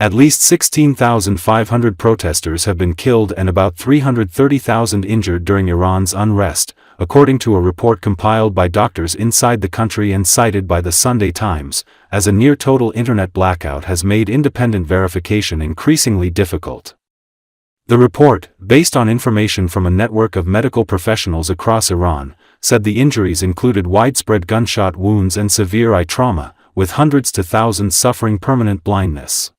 At least 16,500 protesters have been killed and about 330,000 injured during Iran's unrest, according to a report compiled by doctors inside the country and cited by the Sunday Times, as a near-total internet blackout has made independent verification increasingly difficult. The report, based on information from a network of medical professionals across Iran, said the injuries included widespread gunshot wounds and severe eye trauma, with hundreds to thousands suffering permanent blindness.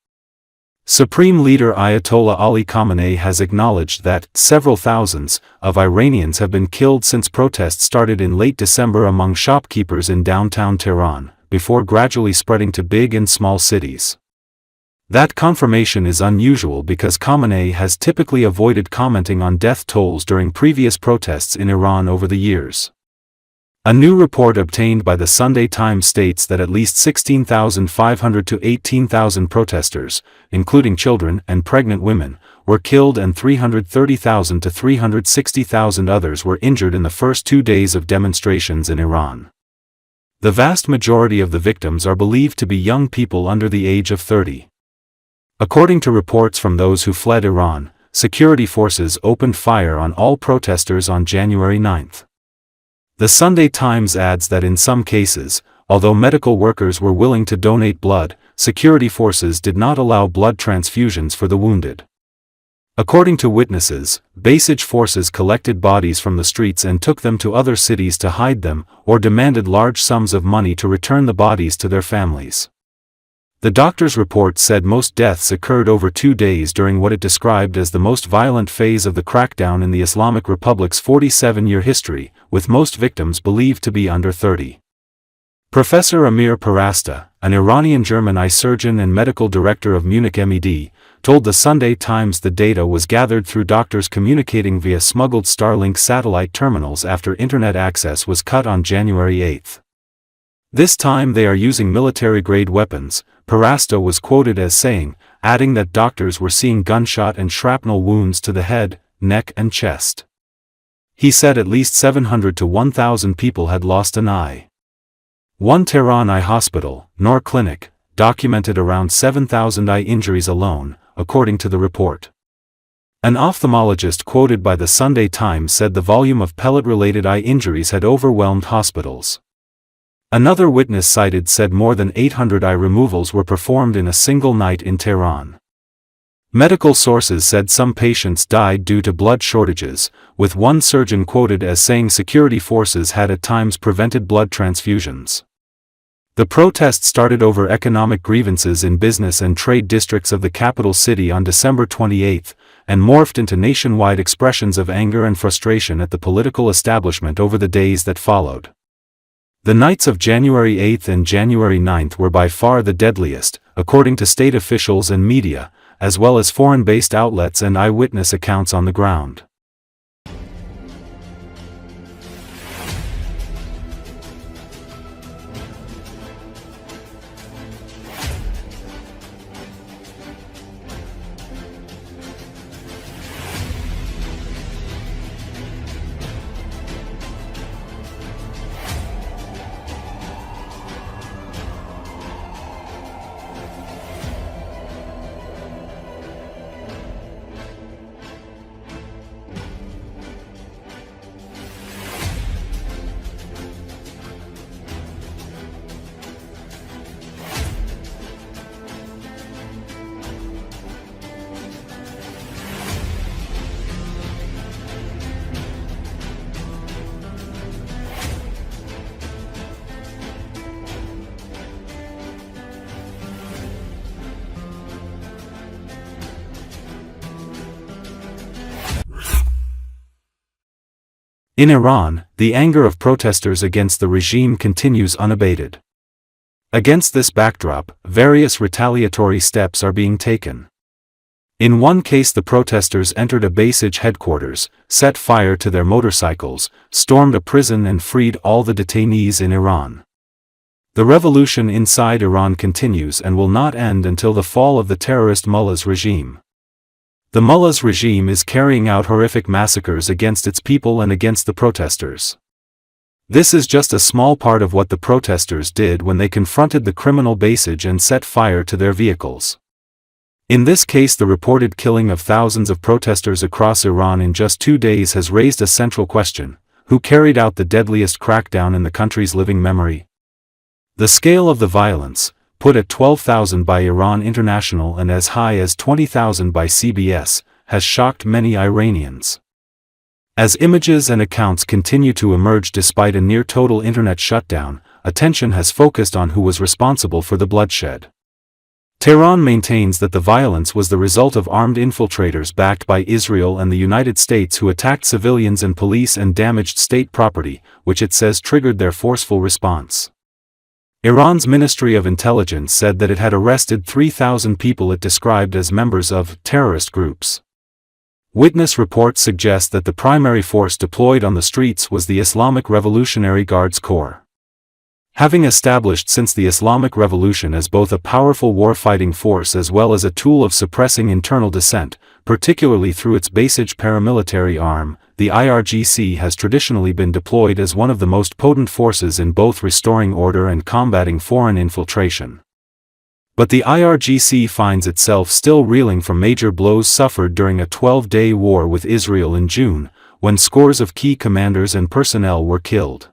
Supreme Leader Ayatollah Ali Khamenei has acknowledged that several thousands of Iranians have been killed since protests started in late December among shopkeepers in downtown Tehran, before gradually spreading to big and small cities. That confirmation is unusual because Khamenei has typically avoided commenting on death tolls during previous protests in Iran over the years. A new report obtained by the Sunday Times states that at least 16,500 to 18,000 protesters, including children and pregnant women, were killed and 330,000 to 360,000 others were injured in the first 2 days of demonstrations in Iran. The vast majority of the victims are believed to be young people under the age of 30. According to reports from those who fled Iran, security forces opened fire on all protesters on January 9. The Sunday Times adds that in some cases, although medical workers were willing to donate blood, security forces did not allow blood transfusions for the wounded. According to witnesses, Basij forces collected bodies from the streets and took them to other cities to hide them, or demanded large sums of money to return the bodies to their families. The doctor's report said most deaths occurred over 2 days during what it described as the most violent phase of the crackdown in the Islamic Republic's 47-year history, with most victims believed to be under 30. Professor Amir Parasta, an Iranian-German eye surgeon and medical director of Munich MED, told the Sunday Times the data was gathered through doctors communicating via smuggled Starlink satellite terminals after internet access was cut on January 8. This time they are using military-grade weapons, Parasta was quoted as saying, adding that doctors were seeing gunshot and shrapnel wounds to the head, neck and chest. He said at least 700 to 1,000 people had lost an eye. One Tehran eye hospital, Noor Clinic, documented around 7,000 eye injuries alone, according to the report. An ophthalmologist quoted by the Sunday Times said the volume of pellet-related eye injuries had overwhelmed hospitals. Another witness cited said more than 800 eye removals were performed in a single night in Tehran. Medical sources said some patients died due to blood shortages, with one surgeon quoted as saying security forces had at times prevented blood transfusions. The protest started over economic grievances in business and trade districts of the capital city on December 28, and morphed into nationwide expressions of anger and frustration at the political establishment over the days that followed. The nights of January 8 and January 9 were by far the deadliest, according to state officials and media, as well as foreign-based outlets and eyewitness accounts on the ground. In Iran, the anger of protesters against the regime continues unabated. Against this backdrop, various retaliatory steps are being taken. In one case, the protesters entered a Basij headquarters, set fire to their motorcycles, stormed a prison and freed all the detainees in Iran. The revolution inside Iran continues and will not end until the fall of the terrorist mullahs regime. The mullahs regime is carrying out horrific massacres against its people and against the protesters. This is just a small part of what the protesters did when they confronted the criminal Basij and set fire to their vehicles. In this case, the reported killing of thousands of protesters across Iran in just 2 days has raised a central question: who carried out the deadliest crackdown in the country's living memory? The scale of the violence, put at 12,000 by Iran International and as high as 20,000 by CBS, has shocked many Iranians. As images and accounts continue to emerge despite a near-total internet shutdown, attention has focused on who was responsible for the bloodshed. Tehran maintains that the violence was the result of armed infiltrators backed by Israel and the United States who attacked civilians and police and damaged state property, which it says triggered their forceful response. Iran's Ministry of Intelligence said that it had arrested 3,000 people it described as members of terrorist groups. Witness reports suggest that the primary force deployed on the streets was the Islamic Revolutionary Guards Corps. Having established since the Islamic Revolution as both a powerful war-fighting force as well as a tool of suppressing internal dissent, particularly through its Basij paramilitary arm, the IRGC has traditionally been deployed as one of the most potent forces in both restoring order and combating foreign infiltration. But the IRGC finds itself still reeling from major blows suffered during a 12-day war with Israel in June, when scores of key commanders and personnel were killed.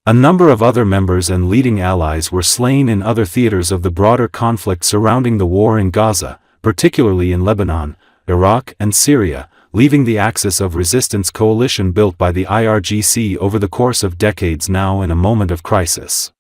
A number of other members and leading allies were slain in other theaters of the broader conflict surrounding the war in Gaza, particularly in Lebanon, Iraq and Syria, leaving the axis of resistance coalition built by the IRGC over the course of decades now in a moment of crisis.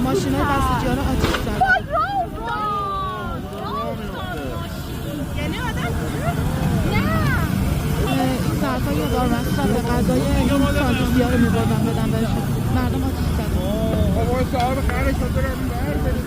ماشینای دستجیارا آتیش زدن. این ظرفا یه بار مصرف غذای این ساندویچ‌ها رو می‌بردن بدن بهشون. مردم آتیش زدن. بابا صاحب خرش رو برم بر بریم.